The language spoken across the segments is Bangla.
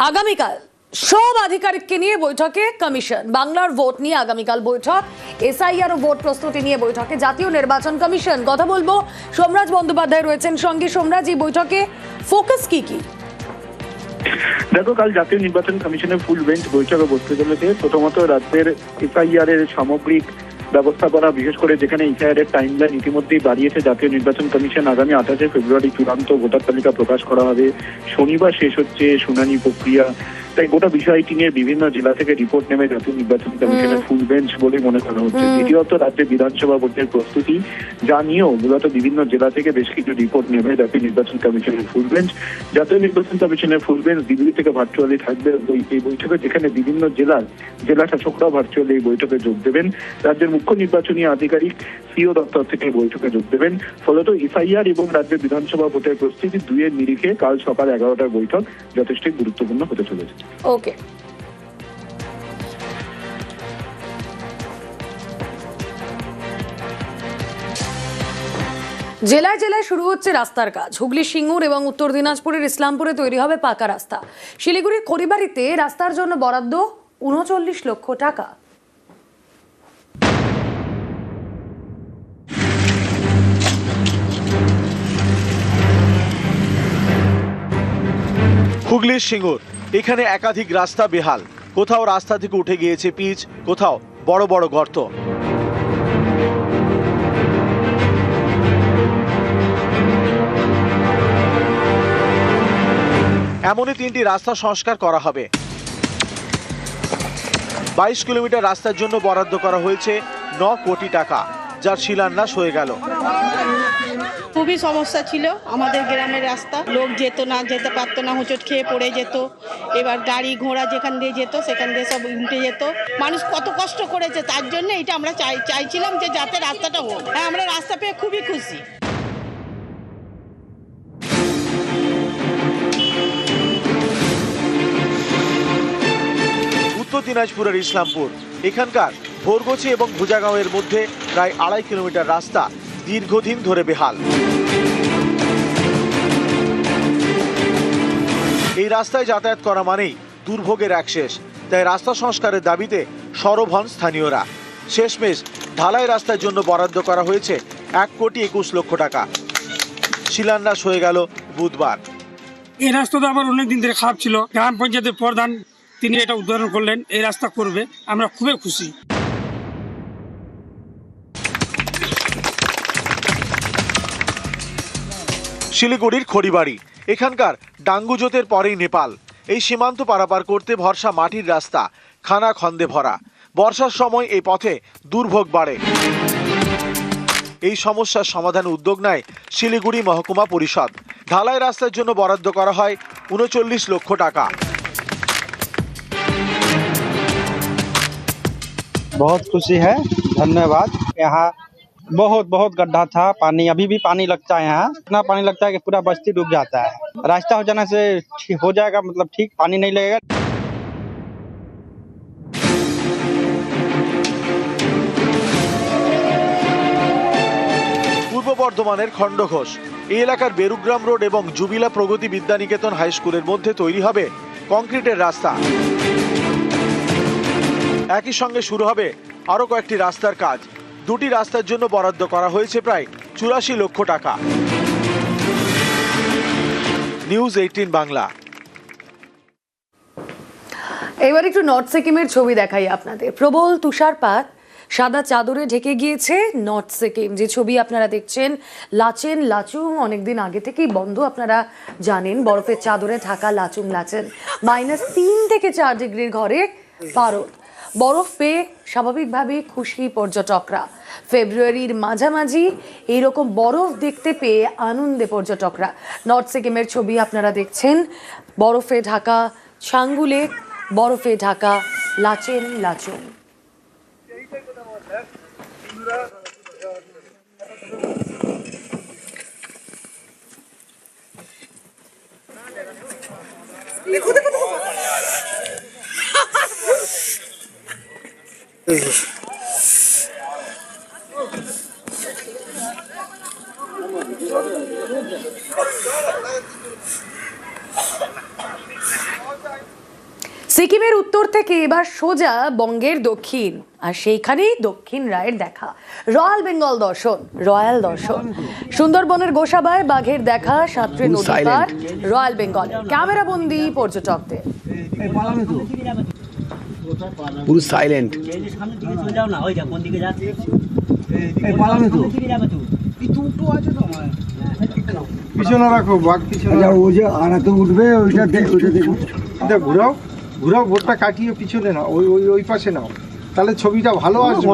আগামীকাল সব আধিকারিককে নিয়ে বৈঠকে কমিশন। বাংলার ভোট নিয়ে আগামীকাল বৈঠক, এসআইআর ও ভোট প্রস্তুতি নিয়ে বৈঠকে জাতীয় নির্বাচন কমিশন। কথা বলবো, সোমরাজ বন্দ্যোপাধ্যায় রয়েছেন সঙ্গে। সোমরাজ, এই বৈঠকে ফোকাস কি? দেখো, কাল জাতীয় নির্বাচন কমিশনের ফুল বেঞ্চ বৈঠকে বসতে চলেছে। প্রথমত রাজ্যের এসআইআর এর সামগ্রিক ব্যবস্থাপনা, বিশেষ করে যেখানে এসআইআর এর টাইমলাইন ইতিমধ্যেই বাড়িয়েছে জাতীয় নির্বাচন কমিশন। আগামী 28শে ফেব্রুয়ারি চূড়ান্ত ভোটার তালিকা প্রকাশ করা হবে। শনিবার শেষ হচ্ছে শুনানি প্রক্রিয়া। তাই গোটা বিষয়টি নিয়ে বিভিন্ন জেলা থেকে রিপোর্ট নেবে জাতীয় নির্বাচন কমিশনের ফুল বেঞ্চ বলে মনে করা হচ্ছে। দ্বিতীয়ত রাজ্যে বিধানসভা ভোটের প্রস্তুতি, যা নিয়েও মূলত বিভিন্ন জেলা থেকে বেশ কিছু রিপোর্ট নেবে জাতীয় নির্বাচন কমিশনের ফুল বেঞ্চ। জাতীয় নির্বাচন কমিশনের ফুল বেঞ্চ দিল্লি থেকে ভার্চুয়ালি থাকবে এই বৈঠকে, যেখানে বিভিন্ন জেলা শাসকরাও ভার্চুয়ালি এই বৈঠকে যোগ দেবেন। রাজ্যের মুখ্য নির্বাচনী আধিকারিক সিও দপ্তর থেকে বৈঠকে যোগ দেবেন। ফলত এসআইআর এবং রাজ্যের বিধানসভা ভোটের প্রস্তুতি দুইয়ের নিরিখে কাল সকাল 11টার বৈঠক যথেষ্ট গুরুত্বপূর্ণ হতে চলেছে। ওকে, জেলায় জেলায় শুরু হচ্ছে রাস্তার কাজ। হুগলি সিঙ্গুর এবং উত্তর দিনাজপুরের ইসলামপুরে তৈরি হবে পাকা রাস্তা। শিলিগুড়ির খড়িবাড়িতে রাস্তার জন্য বরাদ্দ ৩৯ লক্ষ টাকা। হুগলির সিঙ্গুর, এখানে একাধিক রাস্তা বেহাল। কোথাও রাস্তা থেকে উঠে গিয়েছে পিচ, কোথাও বড় বড় গর্ত। এমনই 3টি রাস্তা সংস্কার করা হবে। 22 কিলোমিটার রাস্তার জন্য বরাদ্দ করা হয়েছে 9 কোটি টাকা, যার শিলান্যাস হয়ে গেল। খুবই সমস্যা ছিল আমাদের গ্রামের রাস্তা, লোক যেতে পারতো না, হোঁচট খেয়ে পড়ে যেত। এবার গাড়ি ঘোড়া যেখান দিয়ে যেত সেখান দিয়ে সব উল্টে যেত। মানুষ কত কষ্ট করেছে, তার জন্য এটা আমরা চাইছিলাম যে যাতে রাস্তাটা হোক। হ্যাঁ, আমরা রাস্তা পেয়ে খুবই খুশি। উত্তর দিনাজপুরের ইসলামপুর, এখানকার ভোরগোছি এবং ভুজাগাঁওয়ের মধ্যে প্রায় 2.5 কিলোমিটার রাস্তা দীর্ঘদিন ধরে বেহাল। এই রাস্তায় যাতায়াত করা মানেই দুর্ভোগের এক শেষ। তাই রাস্তা সংস্কারের দাবিতে সরব হন স্থানীয়রা। শেষমেশ ঢালাই রাস্তার জন্য বরাদ্দ করা হয়েছে 1,21,00,000 টাকা। শিলান্যাস হয়ে গেল বুধবার। এই রাস্তাটা আবার অনেকদিন ধরে খারাপ ছিল। গ্রাম পঞ্চায়েতের প্রধান তিনি এটা উদ্বোধন করলেন, এই রাস্তা করবে, আমরা খুবই খুশি। শিলিগুড়ির খড়িবাড়ি, এখানকার ডাঙ্গুজোতের পরেই নেপাল। এই সীমান্ত পারাপার করতে ভরসা মাটির রাস্তা, খানা খন্দে ভরা। বর্ষার সময় এই পথে দুর্ভোগ বাড়ে। এই সমস্যার সমাধানে উদ্যোগ নেয় শিলিগুড়ি মহকুমা পরিষদ। ঢালাই রাস্তার জন্য বরাদ্দ করা হয় ৩৯ লক্ষ টাকা। बहुत खुशी है, धन्यवाद। यहाँ बहुत गड्ढा था, पानी अभी भी पानी लगता है। यहाँ इतना पानी लगता है कि पूरा बस्ती डूब जाता है। रास्ता हो जाने से हो जाएगा, मतलब ठीक पानी नहीं लगेगा। পূর্ব বর্ধমানের খণ্ডঘোষ, এই এলাকার বেরুগ্রাম রোড এবং জুবিলা প্রগতি বিদ্যানিকেতন হাই স্কুলের মধ্যে তৈরি হবে কংক্রিটের রাস্তা। একই সঙ্গে শুরু হবে আরো কয়েকটি রাস্তার কাজ। 2টি রাস্তার জন্য বরাদ্দ করা হয়েছে প্রায় 84 লক্ষ টাকা। নিউজ 18 বাংলা। এবার একটু নর্থ সিকিমের ছবি দেখাই আপনাদের। প্রবল তুষারপাত, সাদা চাদরে ঢেকে গিয়েছে নর্থ সিকিম। যে ছবি আপনারা দেখছেন, লাচেন লাচুং অনেকদিন আগে থেকেই বন্ধ, আপনারা জানেন। বরফের চাদরে ঢাকা লাচুং লাচেন। -3 থেকে 4 ডিগ্রির ঘরে পারদ। বরফ পেয়ে স্বাভাবিকভাবে খুশি পর্যটকরা। ফেব্রুয়ারির মাঝামাঝি এইরকম বরফ দেখতে পেয়ে আনন্দে পর্যটকরা। নর্থ সিকিমের ছবি আপনারা দেখছেন। বরফে ঢাকা ছাঙ্গুলে, বরফে ঢাকা লাচেন লাচুং। সিকিমের উত্তর থেকে এবার সোজা বঙ্গের দক্ষিণ, আর সেইখানেই দক্ষিণ রায়ের দেখা। রয়্যাল বেঙ্গল দর্শন, রয়্যাল দর্শন। সুন্দরবনের গোসাবায় বাঘের দেখা, সাঁতরে নদী পার, রয়্যাল বেঙ্গল ক্যামেরা বন্দি পর্যটকদের। পুরো সাইলেন্ট। পিছনে রাখো, বাঘ পিছনে। ও যে আনাতে উঠবে, ওইটা ওইটা দেখো। এটা ঘুরাও, ঘুরাও, ভোটটা কাটিয়ে পিছনে নাও, ওই ওই ওই পাশে নাও, তাহলে ছবিটা ভালো আসবে।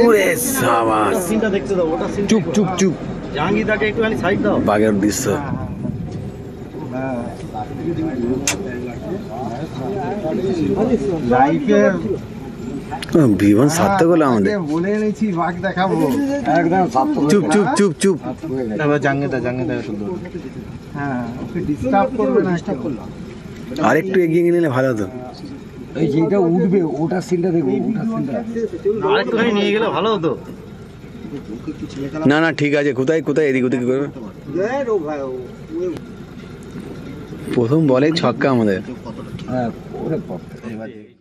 ওরে সাবাস। চুপ চুপ চুপ। বাঘের দৃশ্য। লাইফে জীবন সার্থক হলো আমাদের। বলে এনেছি বাঘ দেখাবো, একদম চুপ চুপ চুপ চুপ। হ্যাঁ, ওকে ডিস্টার্ব করবে না। আরেকটু এগিয়ে গেলে ভালো হতো। এই যেটা উঠবে ওটা সিনটা দেখো, ওটা সিনটা আরেকটুখানি নিয়ে গেলে ভালো হতো। না না ঠিক আছে, কোথায় কোথায় এদিক ওদিক করবে। প্রথম বলে ছক্কা আমাদের। হ্যাঁ, ওরে বাপ রে।